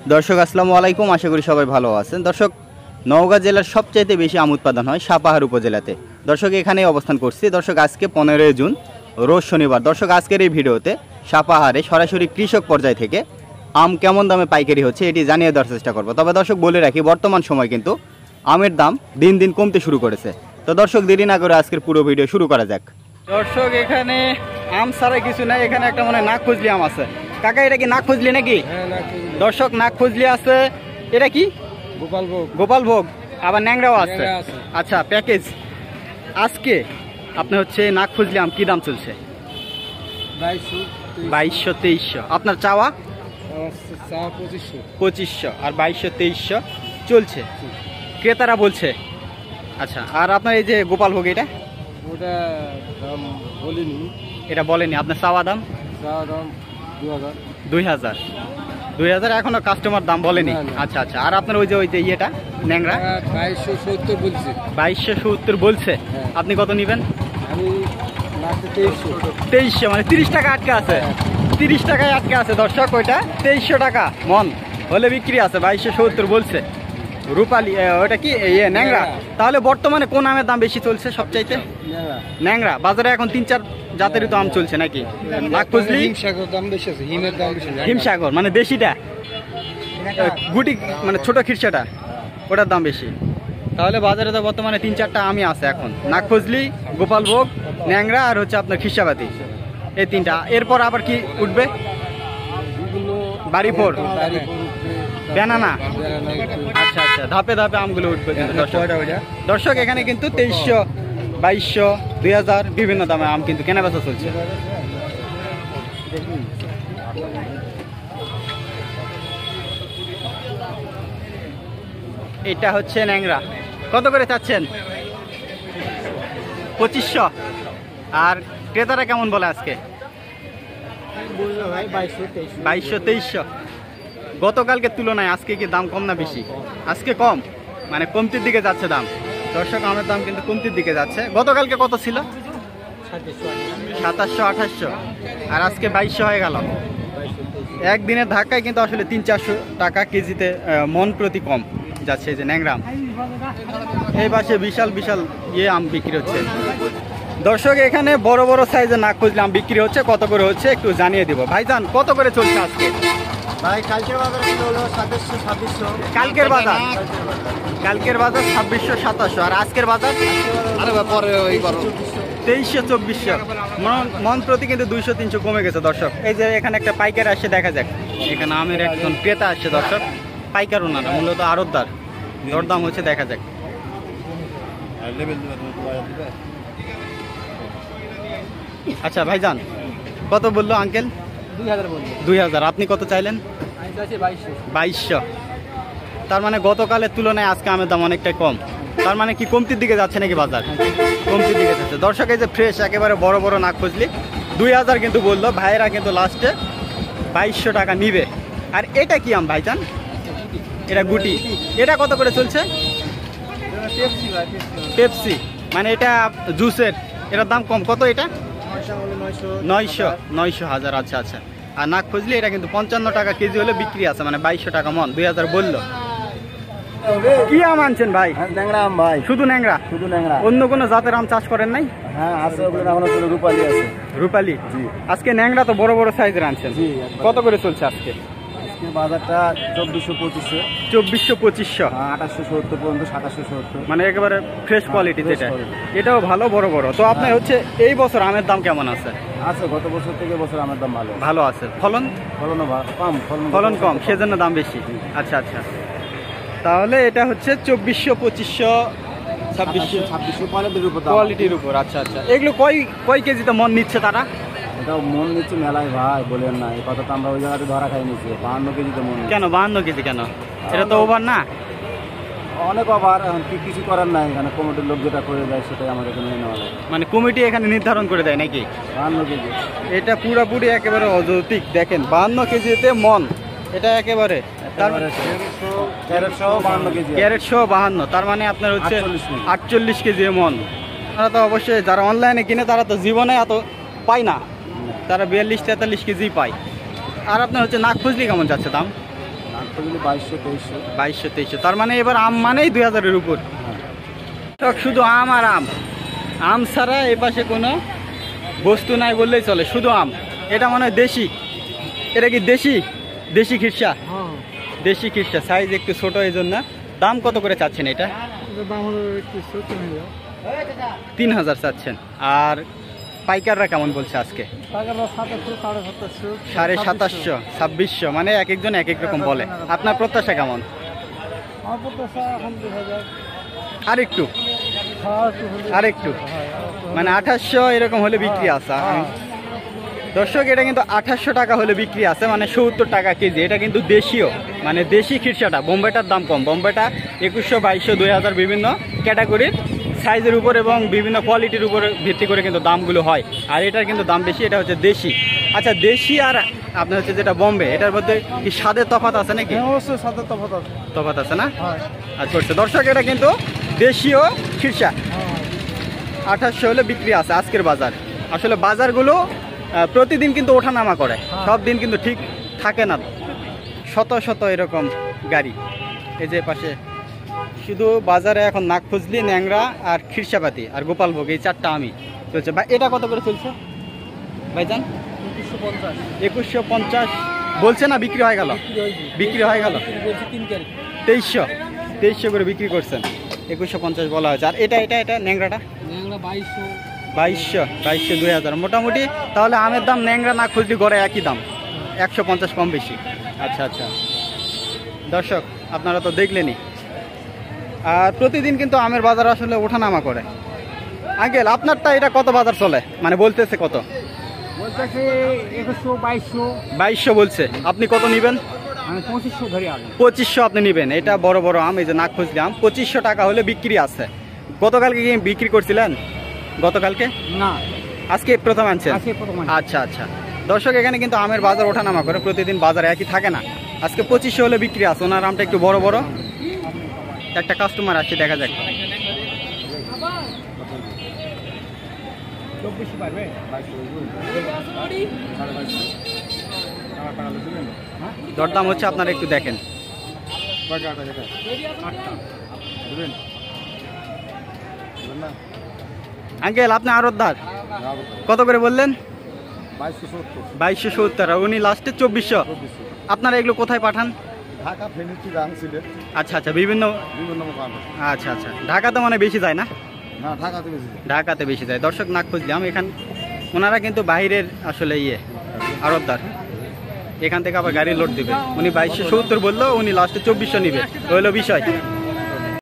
দর্শক আসসালামু আলাইকুম, আশা করি সবাই ভালো আছেন। দর্শক, নওগাঁ জেলার সবচাইতে বেশি আম উৎপাদন হয় সাপাহার উপজেলাতে। দর্শক, এখানেই অবস্থান করছি। দর্শক, আজকে 15 জুন, রোজ শনিবার। দর্শক, আজকের এই ভিডিওতে সাপাহারে সরাসরি কৃষক পর্যায় থেকে আম কেমন দামে পাইকারি হচ্ছে এটি জানিয়ে দেওয়ার চেষ্টা করবো। তবে দর্শক বলে রাখি, বর্তমান সময় কিন্তু আমের দাম দিন দিন কমতে শুরু করেছে। তো দর্শক, দেরি না করে আজকের পুরো ভিডিও শুরু করা যাক। দর্শক, এখানে আম ছাড়া কিছু নাই। এখানে একটা মনে নাক খুঁজলি আম আছে। কাকা, এটা কি নাক খুঁজলি নাকি? দর্শক, নাক খুঁজলি আছে। এটা কি? গোপালভোগ। আবার ন্যাংরাও আছে। আচ্ছা, প্যাকেজ। আজকে আপনি হচ্ছে নাক খুঁজলি আম কি দাম চলছে? 2200 2300। আপনার চাওয়া 2500 আর 2200 2300 চলছে, ক্রেতারা বলছে। আচ্ছা, আর আপনার এই যে গোপালভোগ, এটা এটা বলেনি আপনার চাওয়া দাম? 2000 এখনো কাস্টমার দাম বলেনি। আচ্ছা আচ্ছা, আর আপনার ওই যে ইয়েটা ন্যাংরা 2270 বলছে। আপনি কত নেবেন? 2300, মানে 30 টাকা আটকে আছে। 30 টাকায় আটকে আছে দর্শক। ওইটা 2300 টাকা মন হলে বিক্রি আছে। 2270 বলছে। রূপালি, ওটা কি ন্যাংরা? তাহলে বর্তমানে কোন আমের দাম বেশি চলছে সবচাইতে? ন্যাংরা। বাজারে এখন 3-4 জাতেরই তো আম চলছে নাকি? নাগফজলি, হিমসাগর মানে দেশিটা, গুটি মানে ছোট খিরসাটা, ওটার দাম বেশি। তাহলে বাজারে তো বর্তমানে 3-4টা আমই আছে এখন, নাগফজলি, গোপালভোগ, ন্যাংরা আর হচ্ছে আপনার খিরসাবাতি, এই 3টা। এরপর আবার কি উঠবে? বাড়িফোর, ব্যানানা। আচ্ছা আচ্ছা, ধাপে ধাপে আমগুলো উঠবে। দর্শক, এখানে কিন্তু 2300, 2200, 2000 বিভিন্ন দামে আম কিন্তু কেনাবেচা চলছে। এটা হচ্ছে ন্যাংরা। কত করে চাচ্ছেন? 2500। আর ক্রেতারা কেমন বলে আজকে? 2200 2300। গতকালকে তুলনায় আজকে কি দাম কম না বেশি? আজকে কম, মানে কমতির দিকে যাচ্ছে দাম। দর্শক, আমের দাম কিন্তু কমতির দিকে যাচ্ছে। গতকালকে কত ছিল? 2700 2800, আর আজকে 2200 হয়ে গেল। একদিনের ধাক্কায় কিন্তু আসলে 300-400 টাকা কেজিতে মন প্রতি কম যাচ্ছে। এই যে ন্যাংরা আম, এই পাশে বিশাল বিশাল আম বিক্রি হচ্ছে। দর্শক, এখানে বড় বড় সাইজের নাক খুঁজলে আম বিক্রি হচ্ছে। কত করে হচ্ছে একটু জানিয়ে দিব। ভাইজান, কত করে চলছে আজকে? ভাই, কালকের বাজার হলো 2700-2600। কালকের বাজার 2600-2700, আর আজকের বাজার 2300-2400 মন প্রতি কিন্তু 200-300 কমে গেছে। দর্শক, এই যে এখানে একটা পাইকার আসছে, দেখা যাক। এখানে আমের একজন ক্রেতা আসছে দর্শক, পাইকার ওনারা, মূলত আড়তদার। দরদাম হচ্ছে, দেখা যাক। আচ্ছা ভাইজান, কত বললো আঙ্কেল? 2000। আপনি কত চাইলেন? 2200। তার মানে গতকালের তুলনায় আজকে আমের দাম অনেকটাই কম। তার মানে কি কমতির দিকে যাচ্ছে নাকি বাজার? কমতির দিকে যাচ্ছে। দর্শক, এই যে ফ্রেশ একেবারে বড় বড় নাক খুঁজলি 2000 কিন্তু বললো ভাইয়েরা, কিন্তু লাস্টে 2200 টাকা নিবে। আর এটা কি আম ভাইজান? এটা গুটি। এটা কত করে চলছে? পেপসি, মানে এটা জুসের। এটার দাম কম। কত এটা? 900 আচ্ছা আচ্ছা। আর নাক খুঁজলি এটা কিন্তু 55 টাকা কেজি হলে বিক্রি আছে, মানে 2200 টাকা মন। 2000 বললো। কি আম আনছেন ভাই? ন্যাংরা আম ভাই। শুধু ন্যাংরা? শুধু ন্যাংরা। অন্য কোনো জাতের আম চাষ করেন নাই? হ্যাঁ আছে, রূপালি আছে। রূপালি। আজকে ন্যাংরা তো বড় বড় সাইজের আনছেন। কত করে চলছে আজকে? বাজারটা 2400-2500। 2400-2500, 2870 পর্যন্ত, 2770, মানে একেবারে ফ্রেশ কোয়ালিটি যেটা। এটাও ভালো, বড় বড়। তো আপনার হচ্ছে এই বছর আমের দাম কেমন আছে? আছে, গত বছর থেকে বছর আমের দাম ভালো আছে। ফলনও কম, ফলন কম, সেজন্য দাম বেশি। আচ্ছা আচ্ছা, তাহলে এটা হচ্ছে 2400-2500, 2600 কোয়ালিটির উপর। আচ্ছা আচ্ছা, এগুলো কয় কেজিতে মন নিচ্ছে তারা? এটা মন নিচ্ছে মেলায় ভাই, বলেন না। এই কথা তো আমরা ওই জায়গাতে ধরা খাই নিচ্ছি। 52 কেজিতে মন। কেন 52 কেজি কেন? এটা তো ওভার না? অনেক ওভার। কিছু করার নাই, এখানে কমিটির লোক যেটা করে দেয় সেটাই আমাদের মেনে নেওয়া লাগে। মানে কমিটি এখানে নির্ধারণ করে দেয় নাকি? 52 কেজি। এটা পুরোপুরি একেবারে অযৌক্তিক। দেখেন 52 কেজিতে মন, এটা একেবারে ক্যারেট সহ 52। তার মানে আপনার হচ্ছে 48 কেজি মন। তারা তো অবশ্যই, যারা অনলাইনে কিনে তারা তো জীবনে এত পায় না, তারা 42-43 কেজি পায়। আর আপনার হচ্ছে নাক খুঁজলি কেমন যাচ্ছে দাম? কতগুলি 2200 2300। 2200 2300, তার মানে এবার আম মানেই 2000-এর উপর। দর্শক শুধু আম আর আম, আম ছাড়া এ পাশে কোনো বস্তু নাই বললেই চলে, শুধু আম। এটা মনে হয় দেশি, এটা কি দেশি? দেশি খিরসা, দেশি খিরসা, সাইজ একটু ছোট, এই জন্য। দাম কত করে চাচ্ছেন এটা? 3000 চাচ্ছেন। আর পাইকাররা কেমন বলছে আজকে? 2750, 2600, মানে এক একজন এক এক রকম বলে। আপনার প্রত্যাশা কেমন? আরেকটু আরেকটু মানে 2800 এরকম হলে বিক্রি আছে। দর্শক এটা কিন্তু 2800 টাকা হলে বিক্রি আছে, মানে 70 টাকা কেজি। এটা কিন্তু দেশীয়, মানে দেশি খিরসাটা। বোম্বেটার দাম কম, বোম্বেটা 2100, 2200, 2000 বিভিন্ন ক্যাটাগরির সাইজের উপর এবং বিভিন্ন কোয়ালিটির উপর ভিত্তি করে কিন্তু দামগুলো হয়। আর এটার কিন্তু দাম বেশি, এটা হচ্ছে দেশি। আচ্ছা, দেশি আর আপনার হচ্ছে যেটা বোম্বে, এটার মধ্যে কি স্বাদের তফাৎ আছে নাকি? অবশ্যই স্বাদের তফাৎ আছে না? আচ্ছা দর্শক, এটা কিন্তু দেশীয় খিরসা। 2800 হলে বিক্রি আছে আজকের বাজার। আসলে বাজারগুলো প্রতিদিন কিন্তু ওঠানামা করে, সব দিন কিন্তু ঠিক থাকে না। শত শত এরকম গাড়ি এই যে পাশে। শুধু বাজারে এখন নাক খুজলি, ন্যাংরা আর খিরসাপাতি আর গোপালভোগ, এই 4টা আমি চলছে। ভাই এটা কত করে চলছে ভাইজান? 2150 বলছে না? বিক্রি হয়ে গেল, বিক্রি হয়ে গেল 2300 করে বিক্রি করছেন। 2150 বলা হয়েছে। আর এটা এটা এটা ন্যাংরাটা 2200, 2000 মোটামুটি। তাহলে আমের দাম ন্যাংরা না খুঁজলি গড়ে একই দাম, 150 কম বেশি। আচ্ছা আচ্ছা দর্শক, আপনারা তো দেখলেনই। আর প্রতিদিন কিন্তু আমের বাজার আসলে ওঠানামা করে। আঙ্কেল, আপনারটা এটা কত বাজার চলে, মানে বলতেছে কত? 2200 বলছে। আপনি কত নেবেন? 2500 আপনি নেবেন। এটা বড় বড় আম, এই যে নাক খুঁজলি আম, 2500 টাকা হলে বিক্রি আছে। গতকালকে কি বিক্রি করছিলেন? গতকালকে না, আজকে প্রথম আনছেন? আচ্ছা আচ্ছা দর্শক, এখানে কিন্তু আমের বাজার ওঠানামা করে, প্রতিদিন বাজার একই থাকে না। আজকে 2500 হলে বিক্রি আছে। ওনার আমটা একটু বড় বড়। একটা কাস্টমার আসছে, দেখা যাক। দরদাম হচ্ছে, আপনারা একটু দেখেন। আঙ্কেল, আপনি আড়তদার, কত করে বললেন? 2270। উনি লাস্টে 2400। আপনারা এগুলো কোথায় পাঠান? ঢাকা, ফেনী, চিটাগাং, সিলেট। আচ্ছা আচ্ছা, বিভিন্ন। আচ্ছা আচ্ছা, ঢাকাতে মানে বেশি যায় না? না, ঢাকাতে বেশি যায়। দর্শক, নাক খুঁজলাম এখান, ওনারা কিন্তু বাইরের আসলে আড়তদার। এখান থেকে আবার গাড়ি লোড দিবে। উনি 2270 বললো, উনি লাস্টে 2400 নিবে, হলো বিষয়।